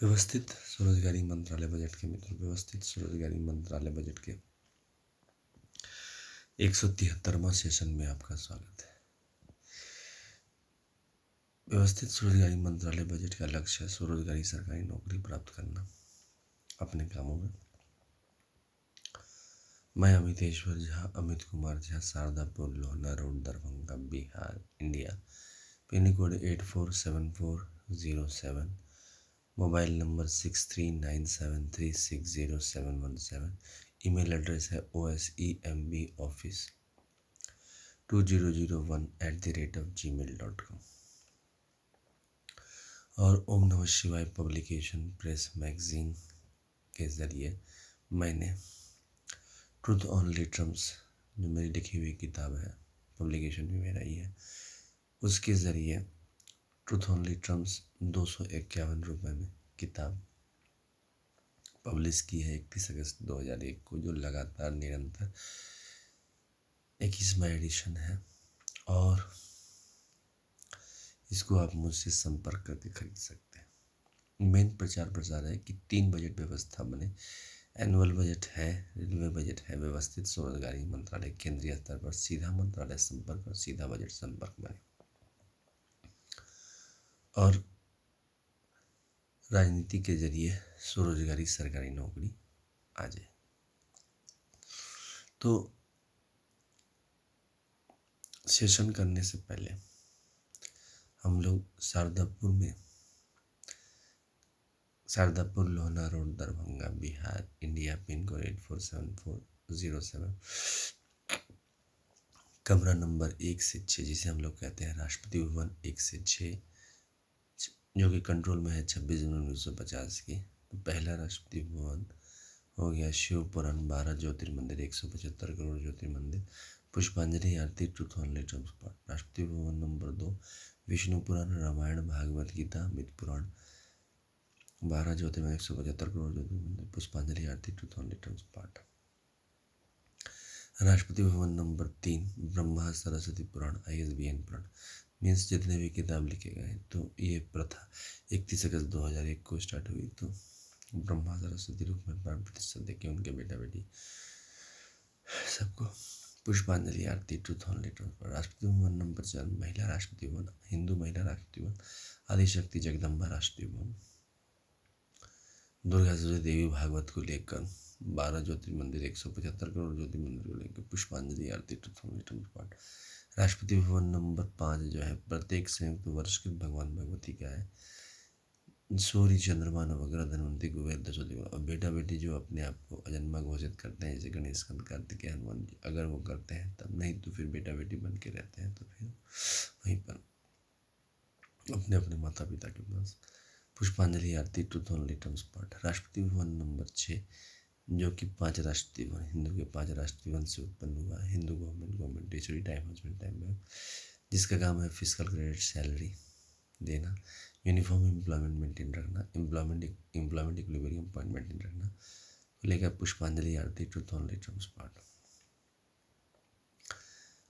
व्यवस्थित स्वरोजगारी मंत्रालय बजट के मित्रों, व्यवस्थित स्वरोजगारी मंत्रालय बजट के 173वां सेशन में आपका स्वागत है। व्यवस्थित स्वरोजगारी मंत्रालय बजट का लक्ष्य है स्वरोजगारी सरकारी नौकरी प्राप्त करना अपने कामों में। मैं Amiteshwar Jha, Amit Kumar Jha, Shardapur, Lohna road, Darbhanga, Bihar, India, pin code 847407, mobile number 6397360717, email address है osembeoffice2001@gmail.com और ओम नमः शिवाय पब्लिकेशन प्रेस मैगजीन के ज़रिए मैंने ट्रुथ ऑन लिटरम्स, जो मेरी लिखी हुई किताब है, पब्लिकेशन भी मेरा ही है, उसके ज़रिए ट्रुथ ऑन लिटरम्स 251 रुपये में किताब पब्लिश की है 31 अगस्त 2001 को, जो लगातार निरंतर 21वां एडिशन है। और इसको आप मुझसे संपर्क करके खरीद सकते हैं। मेन प्रचार प्रसार है कि 3 बजट व्यवस्था बने। एनुअल बजट है, रेलवे बजट है, व्यवस्थित स्वरोजगारी मंत्रालय केंद्रीय स्तर पर सीधा मंत्रालय संपर्क और सीधा बजट संपर्क बने और राजनीति के जरिए स्वरोजगारी सरकारी नौकरी आ जाए। तो सेशन करने से पहले हम लोग Shardapur, Lohna road, Darbhanga, Bihar, India, pin code 847407, कमरा नंबर 1 से 6, जिसे हम लोग कहते हैं राष्ट्रपति भवन 1 से 6, जो कि कंट्रोल में है 26 जनवरी 1950 की। तो पहला राष्ट्रपति भवन हो गया शिवपुराण, 12 ज्योतिर्मंदिर, 175 करोड़ ज्योतिर्मंदिर, पुष्पांजलि आरती, ट्रुथ ऑन लिटरम्स पाठ। राष्ट्रपति भवन नंबर 2 विष्णु पुराण, रामायण, भागवत गीता, मित पुराण, 12 ज्योतिर्मंदिर, 175 करोड़ ज्योतिर्मंदिर, पुष्पांजलि आरती, ट्रुथ ऑन लिटरम्स पाठ। राष्ट्रपति भवन नंबर 3 ब्रह्मा सरस्वती पुराण, ISBN पुराण। मीन्स जितने भी किताब लिखे गए, तो ये प्रथा 31 अगस्त 2001 को स्टार्ट हुई। तो ब्रह्मा सरस्वती रूप में प्राण प्रतिष्ठा देके उनके बेटा बेटी सबको पुष्पांजलि आरती, ट्रुथ ऑन लिटरम्स पाठ। राष्ट्रपति भवन नंबर 4 महिला राष्ट्रपति भवन, हिंदू महिला राष्ट्रपति भवन, आदिशक्ति जगदम्बा राष्ट्रपति भवन। दुर्गा सरस्वती देवी भागवत को लेकर 12 ज्योतिर्मंदिर, 175 करोड़ ज्योतिर्मंदिर को लेकर पुष्पांजलि आरती, ट्रुथ ऑन लिटरम्स पाठ। राष्ट्रपति भवन नंबर 5 जो है प्रत्येक संयुक्त वर्षकृत भगवान भगवती का है। सूर्य, चंद्रमा, नवग्रह, धनवंती, कुबेर, दशोती। और बेटा बेटी जो अपने आप को अजन्मा घोषित करते हैं, जैसे गणेश, स्कंद, कार्तिकेय, हनुमान जी, अगर वो करते हैं तब, नहीं तो फिर बेटा बेटी बन के रहते हैं, तो फिर वहीं पर अपने अपने माता पिता के पास पुष्पांजलि आरती, ट्रुथ ऑन लिटरम्स पाठ। राष्ट्रपति भवन नंबर 6 जो कि 5 राष्ट्रपति भवन, हिंदू के 5 राष्ट्रपति भवन से उत्पन्न हुआ है। Hindu government teacher time husband time में, जिसका काम है फिजिकल क्रेडिट सैलरी देना, यूनिफॉर्म एम्प्लॉयमेंट मेंटेन रखना, एम्प्लॉयमेंट इक्विलिब्रियम पॉइंट मेंटेन रखना को लेकर पुष्पांजलि आरती, ट्रुथ ऑन लिटरम्स पाठ।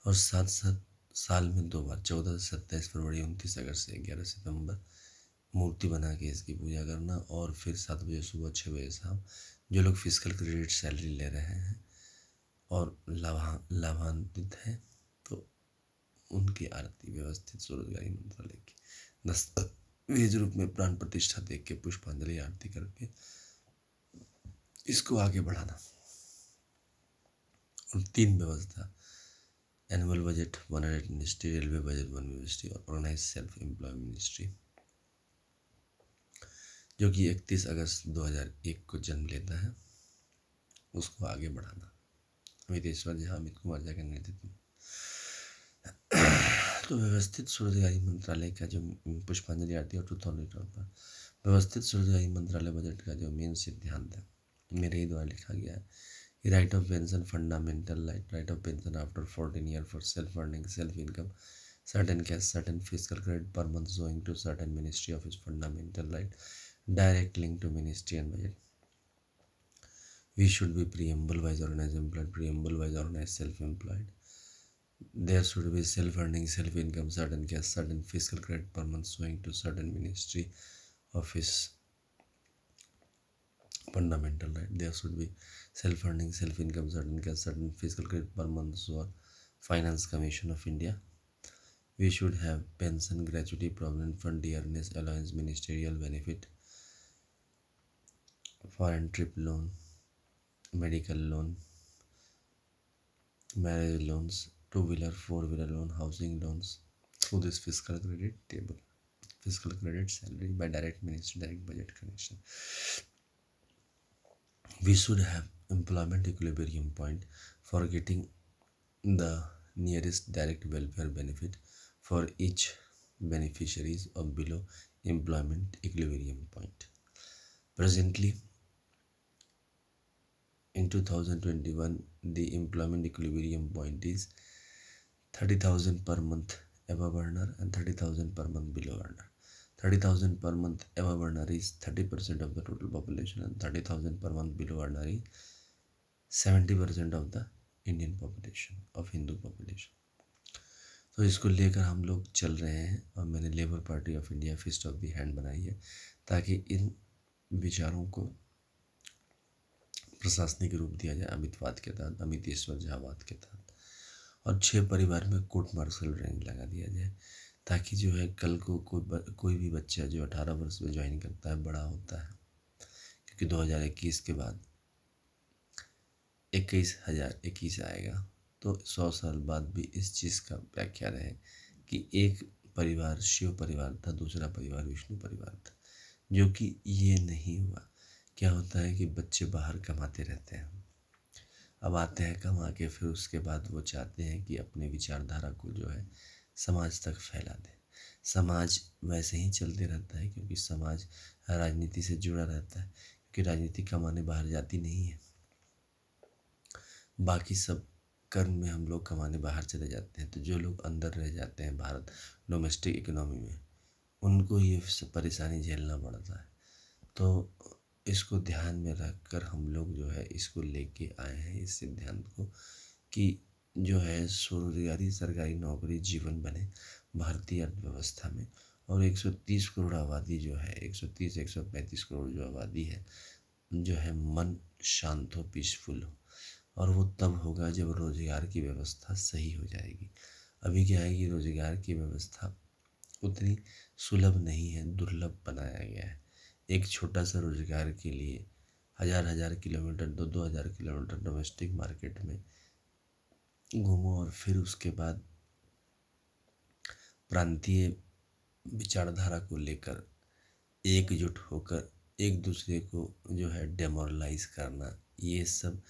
और साथ साथ साल में 2 बार 14 से 27 फरवरी, 29 अगस्त से 11 सितंबर मूर्ति बना के इसकी पूजा करना। और फिर 7 बजे सुबह, 6 बजे शाम जो लोग फिजिकल क्रेडिट सैलरी ले रहे हैं और लाभान्वित हैं, तो उनकी आरती व्यवस्थित स्वरोजगारी मंत्रालय की दस्तावेज रूप में प्राण प्रतिष्ठा देख के पुष्पांजलि आरती करके इसको आगे बढ़ाना। और 3 व्यवस्था, annual budget 1 ministry, railway budget 1 ministry और ऑर्गेनाइज सेल्फ एम्प्लॉय मिनिस्ट्री, जो कि 31 अगस्त 2001 को जन्म लेता है, उसको आगे बढ़ाना। अमितेश्वर झा, अमित कुमार झा के नेतृत्व में। तो व्यवस्थित स्वरोजगारी मंत्रालय का जो पुष्पांजलि आरती और ट्रुथ ऑन लिटरम्स पर व्यवस्थित स्वरोजगारी मंत्रालय बजट का जो मेन सिद्धांत है, मेरे ही द्वारा लिखा गया है कि right of pension fundamental right of pension after 14 year for self earning, self income, certain cash, certain fiscal credit per month owing to certain ministry of its fundamental right, direct link to ministry and budget. We should be preamble wise organized employed, preamble wise organized self-employed. There should be self-earning, self-income, certain cash, certain fiscal credit per month owing to certain ministry of its fundamental right. There should be self-earning, self-income, certain cash, certain fiscal credit per month or Finance Commission of India. We should have pension, gratuity, provident fund, dearness allowance, ministerial benefit, foreign trip loan, medical loan, marriage loans, two-wheeler, four-wheeler loan, housing loans through this fiscal credit table. Fiscal credit salary by direct ministry, direct budget connection. We should have employment equilibrium point for getting the nearest direct welfare benefit for each beneficiaries of below employment equilibrium point. Presently, in 2021, the employment equilibrium point is 30,000 per month above earner and 30,000 per month below earner. 30,000 per month above earner is 30% of the total population and 30,000 per month below earner is 70% of the Indian population of Hindu population. तो इसको लेकर हम लोग चल रहे हैं और मैंने Labour Party of India Fist of the Hand बनाई है ताकि इन विचारों को प्रशासनिक रूप दिया जाए अमितवाद के तहत, अमितेश्वर झावाद के तहत, और 6 परिवार में कोर्ट मार्शल रेंज लगा दिया जाए ताकि जो है कल को कोई भी बच्चा जो 18 वर्ष में ज्वाइन करता है बड़ा होता है, क्योंकि 2021 के बाद 21,021 आएगा तो 100 साल बाद भी इस चीज़ का व्याख्या रहे कि एक परिवार शिव परिवार था, दूसरा परिवार विष्णु परिवार था, जो कि ये नहीं हुआ. क्या होता है कि बच्चे बाहर कमाते रहते हैं, अब आते हैं कमा के, फिर उसके बाद वो चाहते हैं कि अपने विचारधारा को जो है समाज तक फैला दें. समाज वैसे ही चलते रहता है क्योंकि समाज राजनीति से जुड़ा रहता है, क्योंकि राजनीति कमाने बाहर जाती नहीं है. बाकी सब कर्म में हम लोग कमाने बाहर चले जाते हैं, तो जो लोग अंदर रह जाते हैं भारत डोमेस्टिक इकोनॉमी में, उनको ये परेशानी झेलना पड़ता है. तो इसको ध्यान में रख कर हम लोग जो है इसको लेके आए हैं इस सिद्धांत को कि जो है स्वरोजगारी सरकारी नौकरी जीवन बने भारतीय अर्थव्यवस्था में. और 130 करोड़ आबादी जो है 135 करोड़ जो आबादी है जो है मन शांत हो, पीसफुल हो, और वो तब होगा जब रोज़गार की व्यवस्था सही हो जाएगी. अभी क्या है कि रोज़गार की व्यवस्था उतनी सुलभ नहीं है, दुर्लभ बनाया गया है. एक छोटा सा रोज़गार के लिए हज़ार किलोमीटर 2,000 किलोमीटर डोमेस्टिक मार्केट में घूमो और फिर उसके बाद प्रांतीय विचारधारा को लेकर एकजुट होकर एक दूसरे को जो है डेमोरलाइज करना, ये सब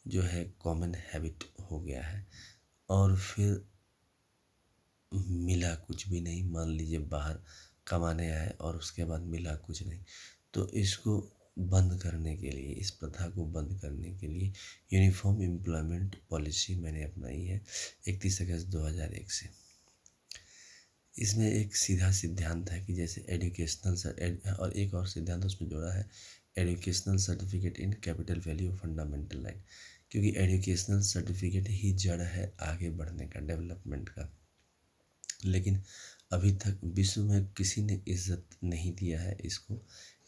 जो है कॉमन हैबिट हो गया है. और फिर मिला कुछ भी नहीं. मान लीजिए बाहर कमाने आए और उसके बाद मिला कुछ नहीं, तो इसको बंद करने के लिए, इस प्रथा को बंद करने के लिए यूनिफॉर्म एम्प्लॉयमेंट पॉलिसी मैंने अपनाई है 31 अगस्त 2001 से. इसमें एक सीधा सिद्धांत है कि जैसे एजुकेशनल और एक और सिद्धांत उसमें जोड़ा है, educational certificate in capital value fundamental right, क्योंकि एजुकेशनल सर्टिफिकेट ही जड़ है आगे बढ़ने का, डेवलपमेंट का. लेकिन अभी तक विश्व में किसी ने इज्जत नहीं दिया है इसको.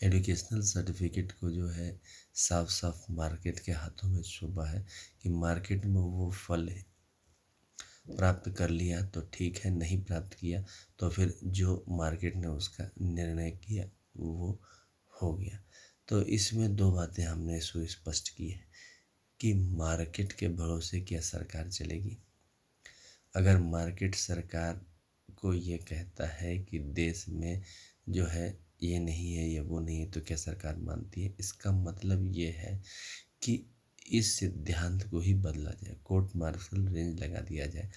एजुकेशनल सर्टिफिकेट को जो है साफ साफ मार्केट के हाथों में छुपा है कि मार्केट में वो फल प्राप्त कर लिया तो ठीक है, नहीं प्राप्त किया तो फिर जो मार्केट ने उसका निर्णय किया वो हो गया. तो इसमें 2 बातें हमने सुस्पष्ट की है कि मार्केट के भरोसे क्या सरकार चलेगी. अगर मार्केट सरकार को ये कहता है कि देश में जो है ये नहीं है, ये वो नहीं है, तो क्या सरकार मानती है? इसका मतलब ये है कि इस सिद्धांत को ही बदला जाए, कोर्ट मार्शल रेंज लगा दिया जाए.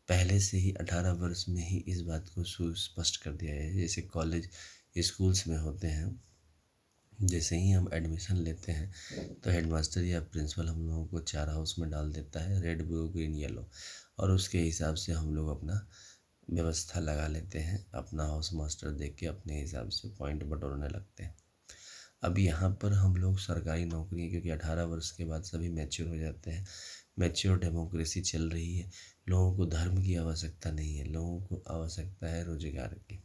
पहले से ही 18 वर्ष में ही इस बात को सुस्पष्ट कर दिया है. जैसे कॉलेज स्कूल्स में होते हैं, जैसे ही हम एडमिशन लेते हैं तो हेडमास्टर या प्रिंसिपल हम लोगों को 4 हाउस में डाल देता है, रेड, ब्लू, ग्रीन, येलो, और उसके हिसाब से हम लोग अपना व्यवस्था लगा लेते हैं. अपना हाउस मास्टर देख के अपने हिसाब से पॉइंट बटोरने लगते हैं. अब यहाँ पर हम लोग सरकारी नौकरी, क्योंकि 18 वर्ष के बाद सभी मैच्योर हो जाते हैं, मैच्योर डेमोक्रेसी चल रही है. लोगों को धर्म की आवश्यकता नहीं है, लोगों को आवश्यकता है रोजगार की.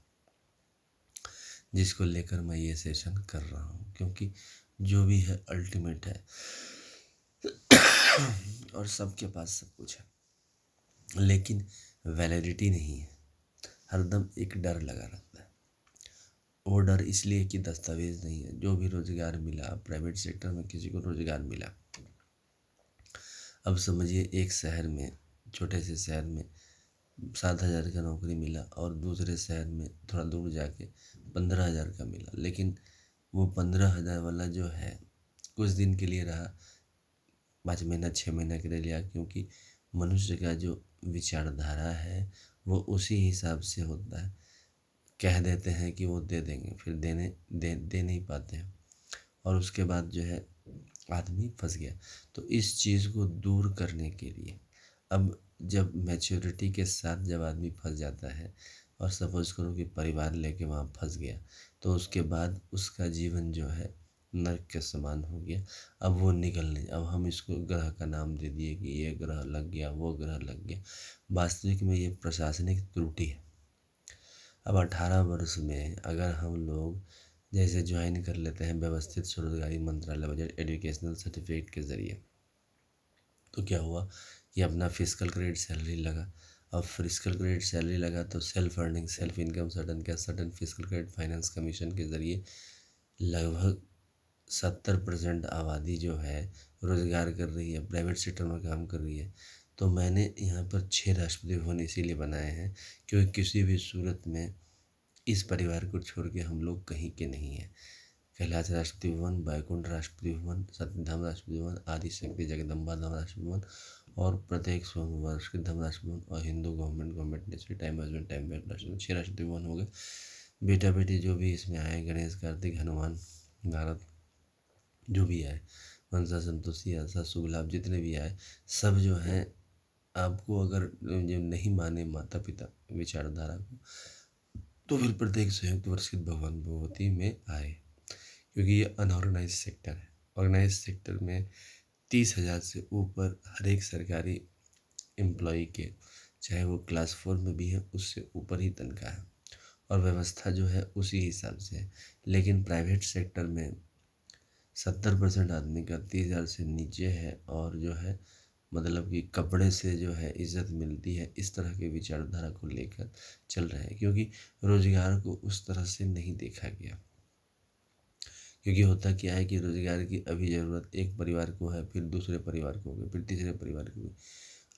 जिसको लेकर मैं ये सेशन कर रहा हूँ, क्योंकि जो भी है अल्टीमेट है और सबके पास सब कुछ है, लेकिन वैलिडिटी नहीं है। हरदम एक डर लगा रहता है। वो डर इसलिए कि दस्तावेज नहीं है। जो भी रोजगार मिला, प्राइवेट सेक्टर में किसी को रोजगार मिला, अब समझिए एक शहर में, छोटे से शहर में 7,000 का नौकरी मिला और दूसरे शहर में थोड़ा दूर जाके 15,000 का मिला, लेकिन वो 15,000 वाला जो है कुछ दिन के लिए रहा, 5 महीना 6 महीना के लिए लिया, क्योंकि मनुष्य का जो विचारधारा है वो उसी हिसाब से होता है। कह देते हैं कि वो दे देंगे, फिर दे नहीं पाते हैं, और उसके बाद जो है आदमी फंस गया। तो इस चीज़ को दूर करने के लिए अब जब मैच्योरिटी के साथ जब आदमी फंस जाता है, और सपोज करो कि परिवार लेके वहाँ फंस गया, तो उसके बाद उसका जीवन जो है नर्क के समान हो गया। अब वो निकल नहीं, अब हम इसको ग्रह का नाम दे दिए कि ये ग्रह लग गया, वो ग्रह लग गया। वास्तविक में ये प्रशासनिक त्रुटि है। अब 18 वर्ष में अगर हम लोग जैसे ज्वाइन कर लेते हैं व्यवस्थित स्वरोजगारी मंत्रालय बजट एजुकेशनल सर्टिफिकेट के ज़रिए, तो क्या हुआ कि अपना फिजिकल क्रेडिट सैलरी लगा। अब फिजिकल क्रेडिट सैलरी लगा तो self earning, self income sudden physical credit finance commission के ज़रिए लगभग 70% आबादी जो है रोज़गार कर रही है, प्राइवेट सेक्टर में काम कर रही है। तो मैंने यहाँ पर 6 राष्ट्रपति भवन इसीलिए बनाए हैं क्योंकि किसी भी सूरत में इस परिवार को छोड़ के हम लोग कहीं के नहीं हैं। कैलाश राष्ट्रपति भवन, बैकुंठ राष्ट्रपति भवन, सत्यधाम राष्ट्रपति भवन, आदि शक्ति जगदम्बा धाम राष्ट्रपति भवन और प्रत्येक सोमवार श्री धाम राष्ट्रपति भवन और Hindu government institute time management time राष्ट्रपति 6 राष्ट्रपति भवन हो गए। बेटा बेटी जो भी इसमें आए, गणेश कार्तिक हनुमान भारत जो भी आए, मनसा संतोषी आशा शुभ लाभ जितने भी आए, सब जो हैं आपको अगर जो नहीं माने माता पिता विचारधारा को, तो फिर प्रत्येक संयुक्त वर्षित भगवान भगवती में आए, क्योंकि ये अनऑर्गेनाइज सेक्टर है। ऑर्गेनाइज सेक्टर में 30,000 से ऊपर हर एक सरकारी एम्प्लॉय के, चाहे वो क्लास 4 में भी है, उससे ऊपर ही तनख्वाह है और व्यवस्था जो है उसी हिसाब से है। लेकिन प्राइवेट सेक्टर में 70% आदमी का 30,000 से नीचे है और जो है मतलब कि कपड़े से जो है इज़्ज़त मिलती है, इस तरह के विचारधारा को लेकर चल रहे हैं, क्योंकि रोज़गार को उस तरह से नहीं देखा गया। क्योंकि होता क्या है कि रोज़गार की अभी ज़रूरत एक परिवार को है, फिर दूसरे परिवार को होगी, फिर तीसरे परिवार को होगी।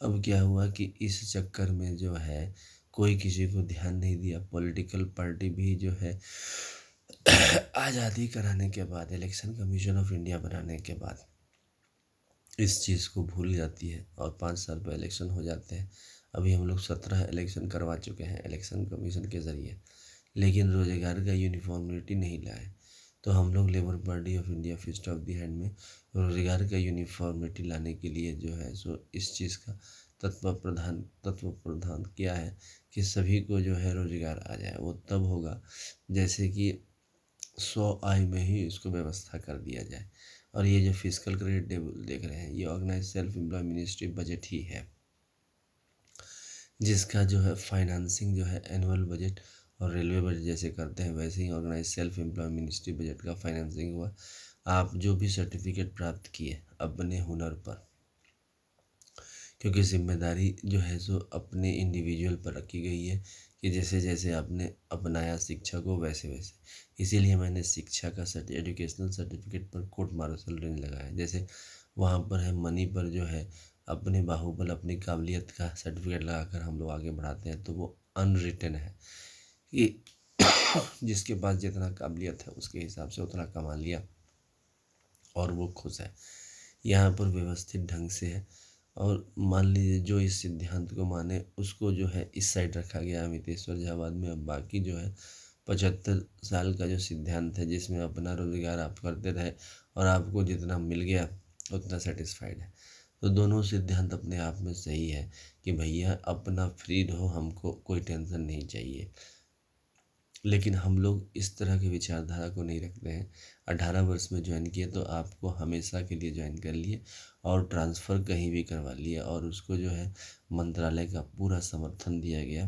अब क्या हुआ कि इस चक्कर में जो है कोई किसी को ध्यान नहीं दिया। पॉलिटिकल पार्टी भी जो है आज़ादी कराने के बाद, इलेक्शन कमीशन ऑफ इंडिया बनाने के बाद इस चीज़ को भूल जाती है और 5 साल पर इलेक्शन हो जाते हैं। अभी हम लोग 17 इलेक्शन करवा चुके हैं इलेक्शन कमीशन के ज़रिए, लेकिन रोज़गार का यूनिफॉर्मिटी नहीं लाए। तो हम लोग Labour Party of India Fist of the Hand में रोज़गार का यूनिफॉर्मिटी लाने के लिए जो है सो इस चीज़ का तत्व प्रधान किया है कि सभी को जो है रोज़गार आ जाए। वो तब होगा जैसे कि 100 आय में ही इसको व्यवस्था कर दिया जाए। और ये जो फिजिकल क्रेडिट टेबल देख रहे हैं, ये organise self employ ministry budget ही है, जिसका जो है फाइनेंसिंग जो है एनुअल बजट और रेलवे बजट जैसे करते हैं, वैसे ही organise self employ ministry budget का फाइनेंसिंग हुआ। आप जो भी सर्टिफिकेट प्राप्त किए अपने हुनर पर, क्योंकि जिम्मेदारी जो है सो अपने इंडिविजुअल पर रखी गई है कि जैसे जैसे आपने अपनाया शिक्षा को वैसे वैसे, इसीलिए मैंने शिक्षा का एजुकेशनल सर्टिफिकेट पर कोर्ट मार्शल रेंज लगाया। जैसे वहाँ पर है मनी पर जो है अपने बाहुबल अपनी काबिलियत का सर्टिफिकेट लगाकर हम लोग आगे बढ़ाते हैं, तो वो अनरिटन है कि जिसके पास जितना काबिलियत है उसके हिसाब से उतना कमा लिया और वो खुश है। यहाँ पर व्यवस्थित ढंग से है। और मान लीजिए जो इस सिद्धांत को माने उसको जो है इस साइड रखा गया अमितेश्वर झाबाद में। अब बाकी जो है 75 साल का जो सिद्धांत है जिसमें अपना रोज़गार आप करते रहे और आपको जितना मिल गया उतना सेटिस्फाइड है। तो दोनों सिद्धांत अपने आप में सही है कि भैया अपना फ्री रहो, हमको कोई टेंशन नहीं चाहिए। लेकिन हम लोग इस तरह की विचारधारा को नहीं रखते हैं। 18 वर्ष में ज्वाइन किए तो आपको हमेशा के लिए ज्वाइन कर लिए और ट्रांसफ़र कहीं भी करवा लिया और उसको जो है मंत्रालय का पूरा समर्थन दिया गया।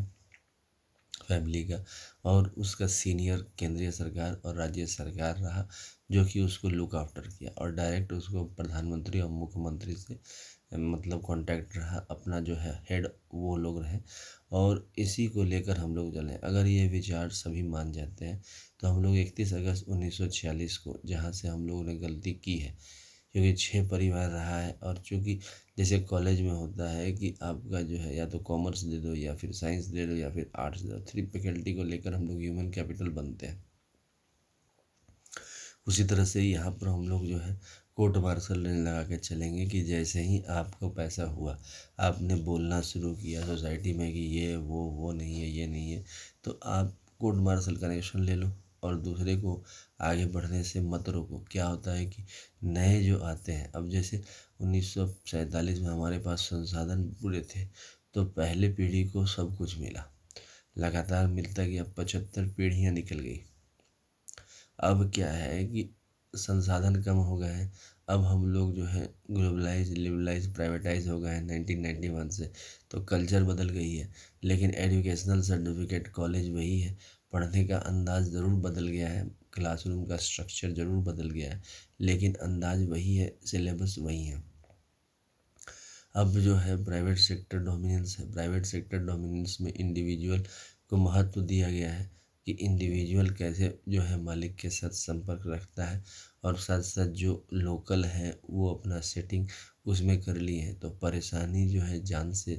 फैमिली का, और उसका सीनियर केंद्रीय सरकार और राज्य सरकार रहा जो कि उसको लुक आफ्टर किया, और डायरेक्ट उसको प्रधानमंत्री और मुख्यमंत्री से मतलब कांटेक्ट रहा, अपना जो है हेड वो लोग रहे, और इसी को लेकर हम लोग चले। अगर ये विचार सभी मान जाते हैं तो हम लोग 31 अगस्त 1946 को, जहाँ से हम लोगों ने गलती की है क्योंकि 6 परिवार रहा है, और चूँकि जैसे कॉलेज में होता है कि आपका जो है या तो कॉमर्स दे दो या फिर साइंस दे दो या फिर आर्ट्स दे दो, 3 फैकल्टी को लेकर हम लोग ह्यूमन कैपिटल बनते हैं। उसी तरह से यहाँ पर हम लोग जो है कोर्ट मार्शल लगा के चलेंगे कि जैसे ही आपको पैसा हुआ, आपने बोलना शुरू किया सोसाइटी में कि ये वो नहीं है, ये नहीं है, तो आप कोर्ट मार्शल कनेक्शन ले लो और दूसरे को आगे बढ़ने से मत रोको। क्या होता है कि नए जो आते हैं, अब जैसे 1947 में हमारे पास संसाधन पूरे थे, तो पहले पीढ़ी को सब कुछ मिला, लगातार मिलता गया, 75 पीढ़ियाँ निकल गई। अब क्या है कि संसाधन कम हो गए हैं, अब हम लोग जो है ग्लोबलाइज, लिबरलाइज, प्राइवेटाइज हो गए हैं 1991 से, तो कल्चर बदल गई है, लेकिन एजुकेशनल सर्टिफिकेट कॉलेज वही है, पढ़ने का अंदाज ज़रूर बदल गया है, क्लासरूम का स्ट्रक्चर ज़रूर बदल गया है, लेकिन अंदाज वही है, सिलेबस वही है। अब जो है प्राइवेट सेक्टर डोमिनेंस है, प्राइवेट सेक्टर डोमिनेंस में इंडिविजुअल को महत्व दिया गया है कि इंडिविजुअल कैसे जो है मालिक के साथ संपर्क रखता है, और साथ साथ जो लोकल है वो अपना सेटिंग उसमें कर लिए हैं, तो परेशानी जो है जान से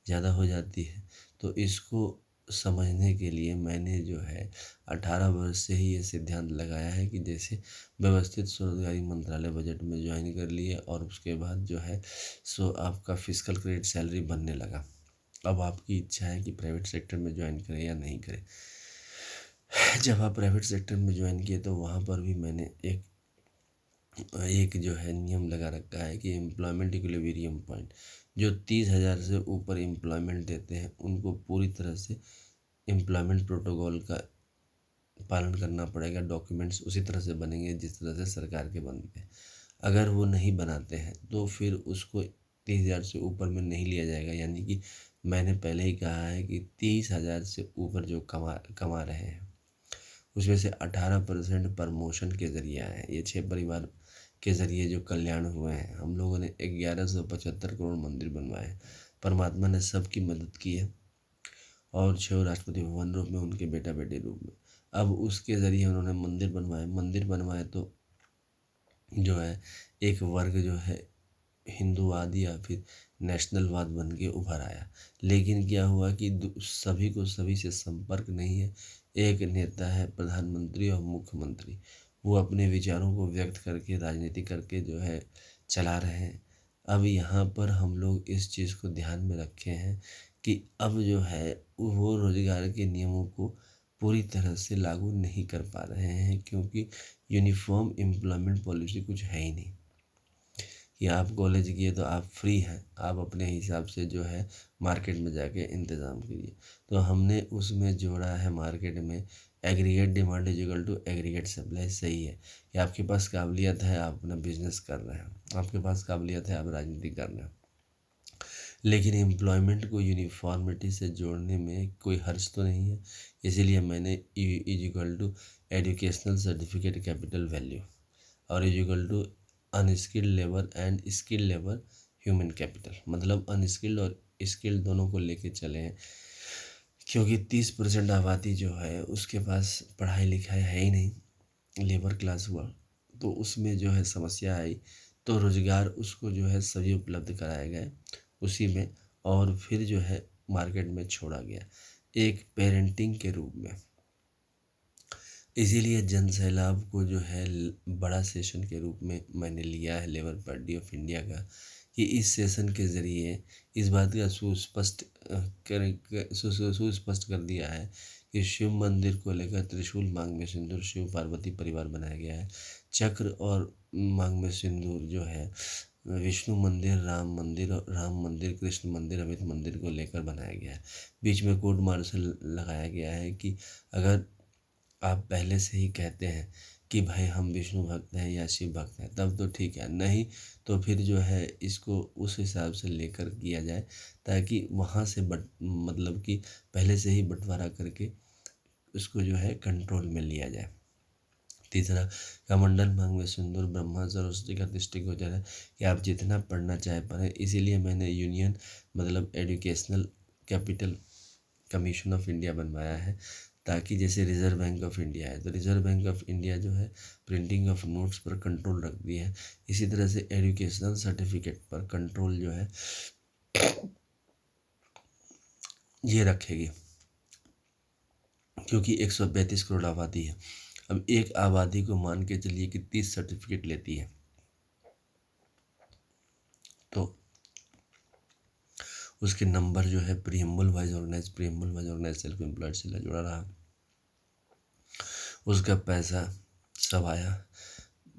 ज़्यादा हो जाती है। तो इसको समझने के लिए मैंने जो है 18 वर्ष से ही ये सिद्धांत लगाया है कि जैसे व्यवस्थित स्वरोजगारी मंत्रालय बजट में ज्वाइन कर लिए, और उसके बाद जो है सो आपका फिजिकल क्रेडिट सैलरी बनने लगा। अब आपकी इच्छा है कि प्राइवेट सेक्टर में ज्वाइन करें या नहीं करें। जब आप प्राइवेट सेक्टर में ज्वाइन किए तो वहाँ पर भी मैंने एक जो है नियम लगा रखा है कि एम्प्लॉयमेंट इक्विलिब्रियम पॉइंट, जो 30,000 से ऊपर एम्प्लॉयमेंट देते हैं उनको पूरी तरह से एम्प्लॉयमेंट प्रोटोकॉल का पालन करना पड़ेगा, डॉक्यूमेंट्स उसी तरह से बनेंगे जिस तरह से सरकार के बनते हैं। अगर वो नहीं बनाते हैं तो फिर उसको 30,000 से ऊपर में नहीं लिया जाएगा, यानी कि मैंने पहले ही कहा है कि 30,000 से ऊपर जो कमा रहे हैं उसमें से 18% प्रमोशन के ज़रिए आए हैं। ये 6 परिवार के ज़रिए जो कल्याण हुए हैं, हम लोगों ने 1175 करोड़ मंदिर बनवाए हैं, परमात्मा ने सबकी मदद की है, और 6 राष्ट्रपति भवन रूप में, उनके बेटा बेटे रूप में। अब उसके ज़रिए उन्होंने मंदिर बनवाए तो जो है एक वर्ग जो है हिंदूवाद या फिर नेशनलवाद बन के उभर आया। लेकिन क्या हुआ कि सभी को सभी से संपर्क नहीं है। एक नेता है प्रधानमंत्री और मुख्यमंत्री, वो अपने विचारों को व्यक्त करके राजनीति करके जो है चला रहे हैं। अब यहाँ पर हम लोग इस चीज़ को ध्यान में रखे हैं कि अब जो है वो रोजगार के नियमों को पूरी तरह से लागू नहीं कर पा रहे हैं, क्योंकि यूनिफॉर्म एम्प्लॉयमेंट पॉलिसी कुछ है ही नहीं कि आप कॉलेज किए तो आप फ्री हैं, आप अपने हिसाब से जो है मार्केट में जाके इंतज़ाम कीजिए। तो हमने उसमें जोड़ा है मार्केट में aggregate demand is equal to aggregate supply. सही है कि आपके पास काबिलियत है, आप अपना बिजनेस कर रहे हैं, आपके पास काबिलियत है, आप राजनीति कर रहे हैं, लेकिन एम्प्लॉयमेंट को यूनिफॉर्मिटी से जोड़ने में कोई हर्ज तो नहीं है। इसीलिए मैंने is equal to educational certificate capital value और is equal to unskilled labour and skilled labour human capital, मतलब अनस्किल्ड और स्किल्ड दोनों को लेके चले हैं, क्योंकि 30% आबादी जो है उसके पास पढ़ाई लिखाई है ही नहीं, लेबर क्लास हुआ, तो उसमें जो है समस्या आई, तो रोज़गार उसको जो है सभी उपलब्ध कराए गए उसी में, और फिर जो है मार्केट में छोड़ा गया एक पेरेंटिंग के रूप में। इसीलिए जन सैलाब को जो है बड़ा सेशन के रूप में मैंने लिया है लेबर पार्टी ऑफ इंडिया का, कि इस सेशन के ज़रिए इस बात का सुस्पष्ट कर दिया है कि शिव मंदिर को लेकर त्रिशूल, मांग में सिंदूर, शिव पार्वती परिवार बनाया गया है। चक्र और मांग में सिंदूर जो है विष्णु मंदिर, राम मंदिर, कृष्ण मंदिर, अमित मंदिर को लेकर बनाया गया है। बीच में कोर्ट मार्शल लगाया गया है कि अगर आप पहले से ही कहते हैं कि भाई हम विष्णु भक्त हैं या शिव भक्त हैं, तब तो ठीक है, नहीं तो फिर जो है इसको उस हिसाब से लेकर किया जाए, ताकि वहाँ से मतलब कि पहले से ही बंटवारा करके उसको जो है कंट्रोल में लिया जाए। तीसरा, कमंडल मांग में सिंदूर ब्रह्मा सरस्वती का दृष्टि गोचर है कि आप जितना पढ़ना चाहे पढ़ें। इसीलिए मैंने यूनियन मतलब educational capital commission of India बनवाया है, ताकि जैसे रिजर्व बैंक ऑफ इंडिया है, तो रिजर्व बैंक ऑफ इंडिया जो है प्रिंटिंग ऑफ नोट्स पर कंट्रोल रखती है, इसी तरह से एजुकेशनल सर्टिफिकेट पर कंट्रोल जो है ये रखेगी, क्योंकि 132 करोड़ आबादी है। अब एक आबादी को मान के चलिए कि 30 सर्टिफिकेट लेती है, तो उसके नंबर जो है preamble wise organise self employed से जुड़ा रहा, उसका पैसा सब आया,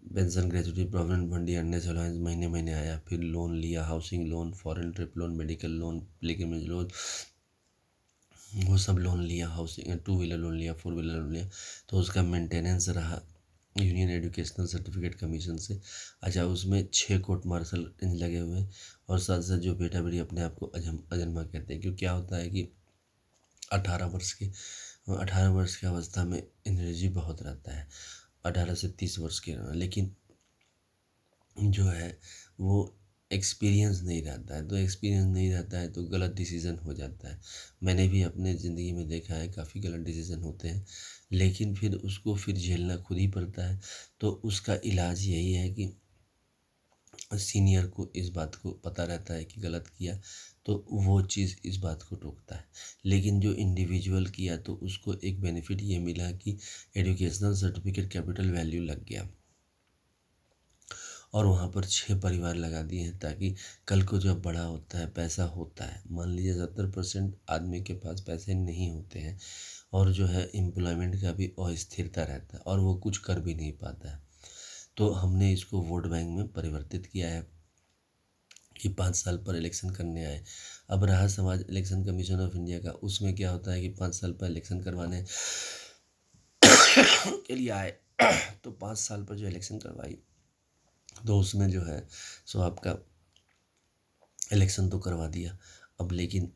पेंशन ग्रेजुटी प्रोविडेंट फंड अन्य अलाउंस महीने महीने आया, फिर लोन लिया, housing loan, foreign trip loan, medical loan, pilgrimage loan, वो सब लोन लिया, हाउसिंग 2 व्हीलर लोन लिया, 4 व्हीलर लोन लिया, तो उसका मेंटेनेंस रहा यूनियन एजुकेशनल सर्टिफिकेट कमीशन से। अच्छा, उसमें 6 कोर्ट मार्शल लगे हुए हैं, और साथ साथ जो बेटा बेटी अपने आप को अजन्मा कहते हैं, क्योंकि क्या होता है कि 18 वर्ष के 18 वर्ष की अवस्था में एनर्जी बहुत रहता है, 18 से 30 वर्ष के, लेकिन जो है वो एक्सपीरियंस नहीं रहता है, तो एक्सपीरियंस नहीं रहता है तो गलत डिसीज़न हो जाता है। मैंने भी अपने ज़िंदगी में देखा है, काफ़ी गलत डिसीज़न होते हैं, लेकिन फिर उसको फिर झेलना खुद ही पड़ता है। तो उसका इलाज यही है कि सीनियर को इस बात को पता रहता है कि गलत किया, तो वो चीज़ इस बात को टोकता है। लेकिन जो इंडिविजुअल किया तो उसको एक बेनिफिट ये मिला कि एजुकेशनल सर्टिफिकेट कैपिटल वैल्यू लग गया, और वहाँ पर 6 परिवार लगा दिए हैं, ताकि कल को जब बड़ा होता है, पैसा होता है, मान लीजिए 70% आदमी के पास पैसे नहीं होते हैं, और जो है एम्प्लॉयमेंट का भी अस्थिरता रहता है, और वो कुछ कर भी नहीं पाता है, तो हमने इसको वोट बैंक में परिवर्तित किया है कि 5 साल पर इलेक्शन करने आए। अब रहा समाज इलेक्शन कमीशन ऑफ इंडिया का, उसमें क्या होता है कि 5 साल पर इलेक्शन करवाने के लिए आए, तो 5 साल पर जो इलेक्शन करवाई, तो उसमें जो है सो आपका इलेक्शन तो करवा दिया, अब लेकिन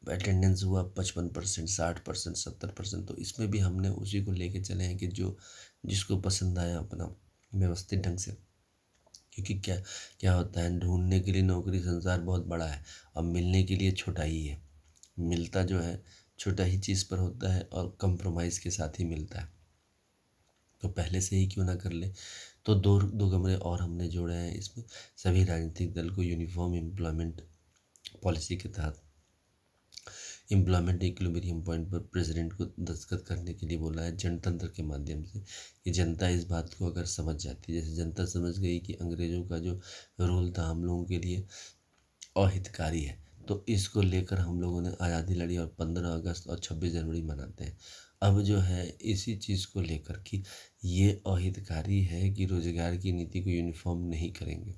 अटेंडेंस हुआ 55%, 60%, 70%, तो इसमें भी हमने उसी को लेके चले हैं कि जो जिसको पसंद आया अपना व्यवस्थित ढंग से, क्योंकि क्या क्या होता है, ढूंढने के लिए नौकरी संसार बहुत बड़ा है, अब मिलने के लिए छोटा ही है, मिलता जो है छोटा ही चीज़ पर होता है, और कंप्रोमाइज़ के साथ ही मिलता है, तो पहले से ही क्यों ना कर ले। तो दो कमरे और हमने जोड़े हैं इसमें, सभी राजनीतिक दल को यूनिफॉर्म एम्प्लॉयमेंट पॉलिसी के तहत एम्प्लॉयमेंट इक्विलिब्रियम पॉइंट पर प्रेसिडेंट को दस्तखत करने के लिए बोला है, जनतंत्र के माध्यम से, कि जनता इस बात को अगर समझ जाती है, जैसे जनता समझ गई कि अंग्रेज़ों का जो रूल था हम लोगों के लिए अहितकारी है, तो इसको लेकर हम लोगों ने आज़ादी लड़ी, और 15 अगस्त और 26 जनवरी मनाते हैं। अब जो है इसी चीज़ को लेकर कि ये अहितकारी है कि रोज़गार की नीति को यूनिफॉर्म नहीं करेंगे,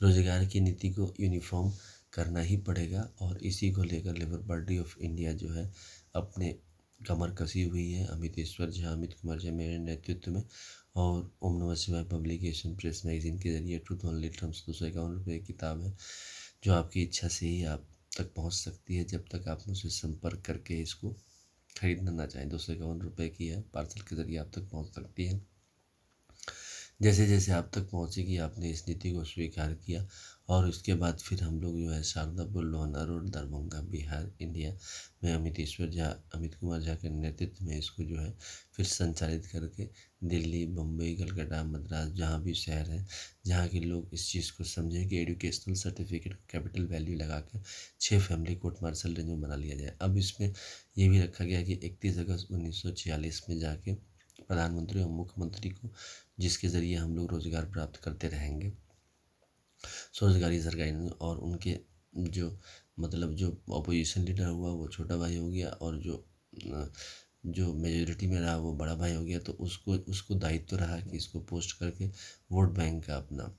रोज़गार की नीति को यूनिफॉर्म करना ही पड़ेगा, और इसी को लेकर लेबर पार्टी ऑफ इंडिया जो है अपने कमर कसी हुई है, अमितेश्वर झा, अमित कुमार झा मेरे नेतृत्व में, और ओम नमः शिवाय पब्लिकेशन प्रेस मैगजीन के जरिए ट्रूथ ओनली ट्रम्प्स 251 रुपये की किताब है, जो आपकी इच्छा से ही आप तक पहुंच सकती है, जब तक आप मुझसे संपर्क करके इसको खरीदना ना चाहें। 251 रुपये की है, पार्सल के जरिए आप तक पहुंच सकती है। जैसे जैसे आप तक पहुँचेगी, आपने इस नीति को स्वीकार किया, और उसके बाद फिर हम लोग जो है शारदापुर, लोहना रोड, दरभंगा, बिहार, इंडिया में अमित कुमार झा के नेतृत्व में इसको जो है फिर संचालित करके दिल्ली, बम्बई, कलकत्ता, मद्रास, जहाँ भी शहर है, जहाँ के लोग इस चीज़ को समझें कि एजुकेशनल सर्टिफिकेट को कैपिटल वैल्यू लगाकर 6 फैमिली कोर्ट मार्शल रेंज में बना लिया जाए। अब इसमें ये भी रखा गया कि 31 अगस्त 1946 में जाके प्रधानमंत्री और मुख्यमंत्री को, जिसके ज़रिए हम लोग रोज़गार प्राप्त करते रहेंगे, स्वरोजगारी सरकारी, और उनके जो मतलब जो अपोजिशन लीडर हुआ वो छोटा भाई हो गया, और जो मेजोरिटी में रहा वो बड़ा भाई हो गया, तो उसको दायित्व रहा कि इसको पोस्ट करके वोट बैंक का अपना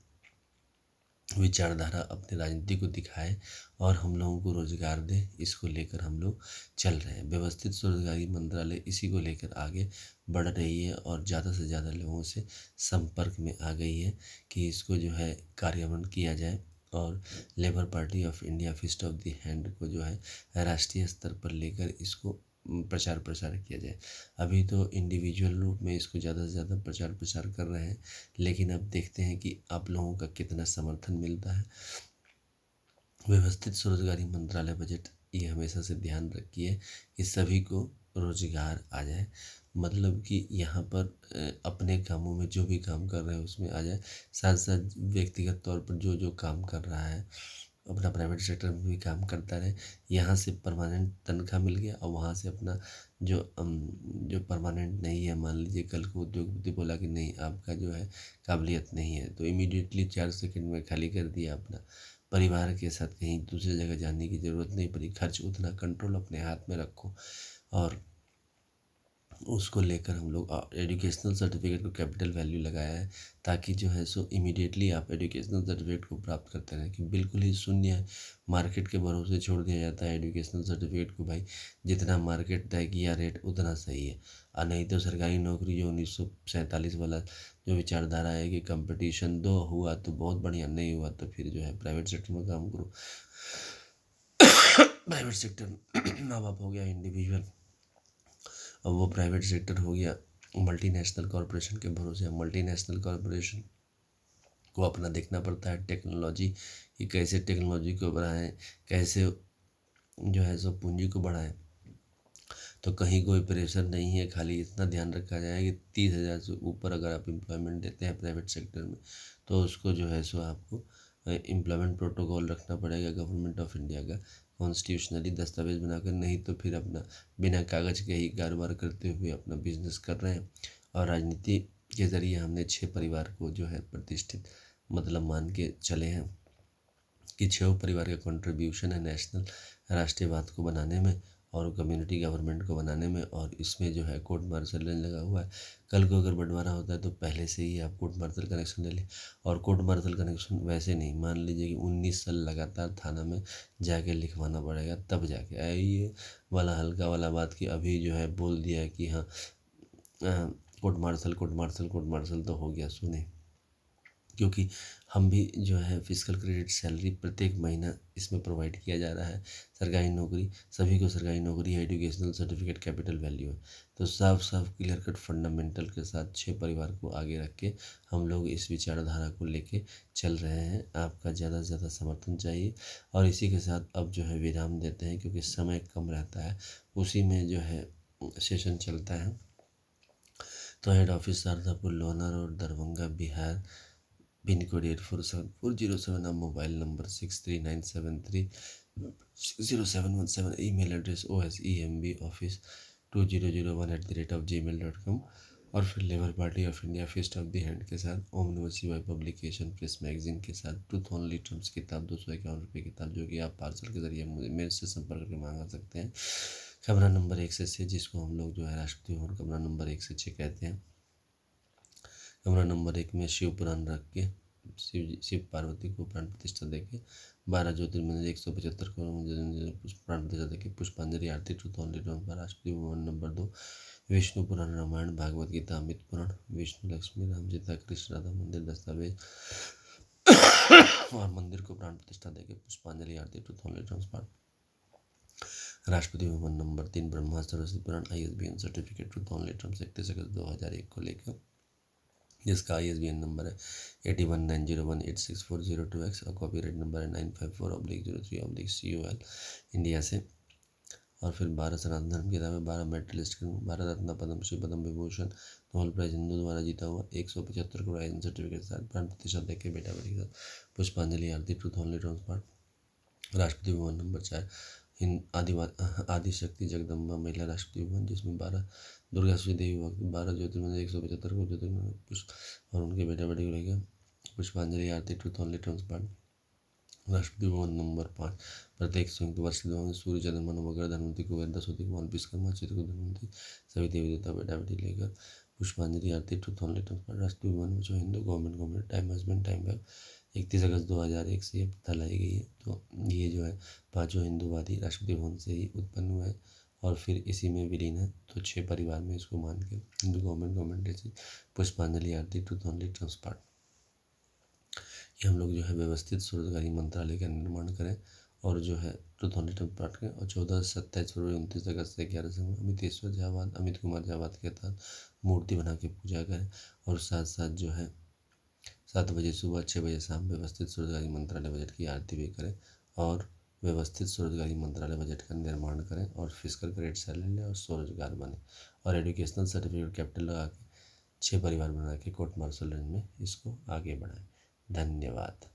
विचारधारा अपने राजनीति को दिखाए और हम लोगों को रोजगार दे, इसको लेकर हम लोग चल रहे हैं। व्यवस्थित स्वरोजगारी मंत्रालय इसी को लेकर आगे बढ़ रही है और ज़्यादा से ज़्यादा लोगों से संपर्क में आ गई है कि इसको जो है कार्यान्वयन किया जाए और Labour Party of India Fist of the Hand को जो है राष्ट्रीय स्तर पर लेकर इसको प्रचार प्रसार किया जाए। अभी तो इंडिविजुअल रूप में इसको ज़्यादा से ज़्यादा प्रचार प्रसार कर रहे हैं, लेकिन अब देखते हैं कि आप लोगों का कितना समर्थन मिलता है। व्यवस्थित स्वरोजगारी मंत्रालय बजट ये हमेशा से ध्यान रखिए कि सभी को रोजगार आ जाए, मतलब कि यहाँ पर अपने कामों में जो भी काम कर रहे हैं उसमें आ जाए, साथ साथ व्यक्तिगत तौर पर जो जो काम कर रहा है अपना प्राइवेट सेक्टर में भी काम करता रहे। यहाँ से परमानेंट तनख्वाह मिल गया और वहाँ से अपना जो परमानेंट नहीं है, मान लीजिए कल को उद्योगपति बोला कि नहीं आपका जो है काबिलियत नहीं है, तो इमीडिएटली 4 सेकंड में खाली कर दिया अपना। परिवार के साथ कहीं दूसरी जगह जाने की ज़रूरत नहीं पड़ी, खर्च उतना कंट्रोल अपने हाथ में रखो। और उसको लेकर हम लोग एजुकेशनल सर्टिफिकेट को कैपिटल वैल्यू लगाया है, ताकि जो है सो इमीडिएटली आप एजुकेशनल सर्टिफिकेट को प्राप्त करते रहें, कि बिल्कुल ही शून्य है, मार्केट के भरोसे छोड़ दिया जाता है एजुकेशनल सर्टिफिकेट को। भाई जितना मार्केट तय किया रेट उतना सही है, और नहीं तो सरकारी नौकरी जो 1947 वाला जो विचारधारा है कि कंपटीशन दो, हुआ तो बहुत बढ़िया, नहीं हुआ तो फिर जो है प्राइवेट सेक्टर में काम करो। प्राइवेट सेक्टर माँ बाप हो गया इंडिविजुअल, अब वो प्राइवेट सेक्टर हो गया मल्टीनेशनल कॉरपोरेशन के भरोसे। मल्टीनेशनल कॉरपोरेशन को अपना देखना पड़ता है टेक्नोलॉजी, कि कैसे टेक्नोलॉजी को बढ़ाएं, कैसे जो है सो पूंजी को बढ़ाएं। तो कहीं कोई प्रेशर नहीं है, खाली इतना ध्यान रखा जाए कि 30,000 से ऊपर अगर आप एम्प्लॉयमेंट देते हैं प्राइवेट सेक्टर में, तो उसको जो है सो आपको एम्प्लॉयमेंट प्रोटोकॉल रखना पड़ेगा गवर्नमेंट ऑफ इंडिया का, कॉन्स्टिट्यूशनली दस्तावेज बनाकर, नहीं तो फिर अपना बिना कागज के ही कारोबार करते हुए अपना बिजनेस कर रहे हैं। और राजनीति के ज़रिए हमने 6 परिवार को जो है प्रतिष्ठित मतलब मान के चले हैं कि 6 परिवार का कंट्रीब्यूशन है नेशनल राष्ट्रीयवाद को बनाने में और कम्युनिटी गवर्नमेंट को बनाने में, और इसमें जो है कोर्ट मार्शल लगा हुआ है। कल को अगर बंटवारा होता है तो पहले से ही आप कोर्ट मार्शल कनेक्शन ले लें, और कोर्ट मार्शल कनेक्शन वैसे नहीं, मान लीजिए कि 19 साल लगातार थाना में जाके लिखवाना पड़ेगा, तब जाके ये वाला हल्का वाला बात कि अभी जो है बोल दिया कि हाँ court martial court martial court martial तो हो गया, सुने, क्योंकि हम भी जो है फिजिकल क्रेडिट सैलरी प्रत्येक महीना इसमें प्रोवाइड किया जा रहा है। सरकारी नौकरी सभी को सरकारी नौकरी है, एजुकेशनल सर्टिफिकेट कैपिटल वैल्यू है। तो साफ साफ क्लियर कट फंडामेंटल के साथ 6 परिवार को आगे रख के हम लोग इस विचारधारा को लेके चल रहे हैं। आपका ज़्यादा से ज़्यादा समर्थन चाहिए, और इसी के साथ अब जो है विराम देते हैं क्योंकि समय कम रहता है, उसी में जो है सेशन चलता है। तो head office Sharadapur Lohna road Darbhanga Bihar, pin code 847407, और mobile number 6397360717, email address osemb office2001@gmail.com, और फिर Labour Party of India Fist of the Hand के साथ ओम नमः शिवाय पब्लिकेशन प्रेस मैगजीन के साथ ट्रूथ ओनली टर्म्स किताब 251 रुपये किताब, जो कि आप पार्सल के जरिए मुझे मेरे से संपर्क करके मंगा सकते हैं। कमरा नंबर 1 से 6, जिसको हम लोग जो है राष्ट्रपति भवन कमरा नंबर 1 से 6 कहते हैं। कमरा नंबर 1 में शिव पुराण रख के शिव पार्वती को प्राण प्रतिष्ठा देके 12 ज्योतिर्मंदिर 175 करोड़ प्राण प्रतिष्ठा देके पुष्पांजलि आरती ट्रूथ ओनली टर्म्स पर राष्ट्रपति भवन नंबर 2, विष्णु पुराण रामायण भागवत गीता अमित पुराण विष्णु लक्ष्मी राम सीता कृष्ण राधा मंदिर दस्तावेज और मंदिर को प्राण प्रतिष्ठा देके पुष्पांजलि आरती ट्रूथ ओनली टर्म्स पर राष्ट्रपति भवन नंबर 3, ब्रह्मास्त्र सरस्वती पुराण ISBN certificate truth only terms 31 अगस्त 2001 को लेकर, जिसका ISBN नंबर है 8190186402X और कॉपीराइट नंबर है 954/03/COL इंडिया से। और फिर 12 सनातन धर्म की किताबें, 12 मेडलिस्ट, 12 रत्न पद्मश्री पद्म विभूषण नोबेल प्राइज हिंदू द्वारा जीता हुआ, 175 करोड़ आयरन सर्टिफिकेट के साथ प्राण प्रतिष्ठा देके बेटा बेटी के साथ पुष्पांजलि आरती ट्रूथ ओनली टर्म्स पर राष्ट्रपति भवन नंबर 4, आदिशक्ति जगदम्बा महिला राष्ट्रपति भवन, जिसमें 12 दुर्गा श्री देवी भक्त, 12 ज्योतिर्मंदिर 175 को ज्योतिर्मंदिर और उनके बेटा बेटी को लेकर पुष्पांजलि आरती ट्रूथ ओनली टर्म्स पर राष्ट्रपति भवन नंबर 5, प्रत्येक संयुक्त वर्ष के दौरान सूर्य चंद्रमा नवग्रह धनवंती कुबेर दसवती कुमार विश्वकर्मा चित्रगुप्त धनवंती सभी देवी देवता बेटा बेटी लेकर पुष्पांजलि आरती ट्रुथ ओनली ट्रांसपेरेंट राष्ट्रीय भवन में जो Hindu government time husband time web 31 अगस्त 2001 से ये प्रथा लाई गई है। तो ये जो है पांचों हिंदूवादी राष्ट्रपति भवन से ही उत्पन्न हुए हैं और फिर इसी में विलीन है। तो 6 परिवार में इसको मान के हिंदू गवर्नमेंट ऐसी पुष्पांजलि आरती ट्रुथ ओनली ट्रांसपेरेंट, ये हम लोग जो है व्यवस्थित स्वरोजगारी मंत्रालय का निर्माण करें और जो है ट्रुथ ओनली ट्रांसपेरेंट करें। और 14 से 27 फरवरी 29 अगस्त से 11 से अमित कुमार झावाद के तहत मूर्ति बना के पूजा करें। और साथ साथ जो है 7 बजे सुबह 6 बजे शाम व्यवस्थित स्वरोजगारी मंत्रालय बजट की आरती भी करें और व्यवस्थित स्वरोजगारी मंत्रालय बजट का निर्माण करें और फिजिकल क्रेडिट सैलरी लें और स्वरोजगार बने और एजुकेशनल सर्टिफिकेट कैपिटल लगा के 6 परिवार बना के कोर्ट मार्शल रेंज में इसको आगे बढ़ाएं। धन्यवाद।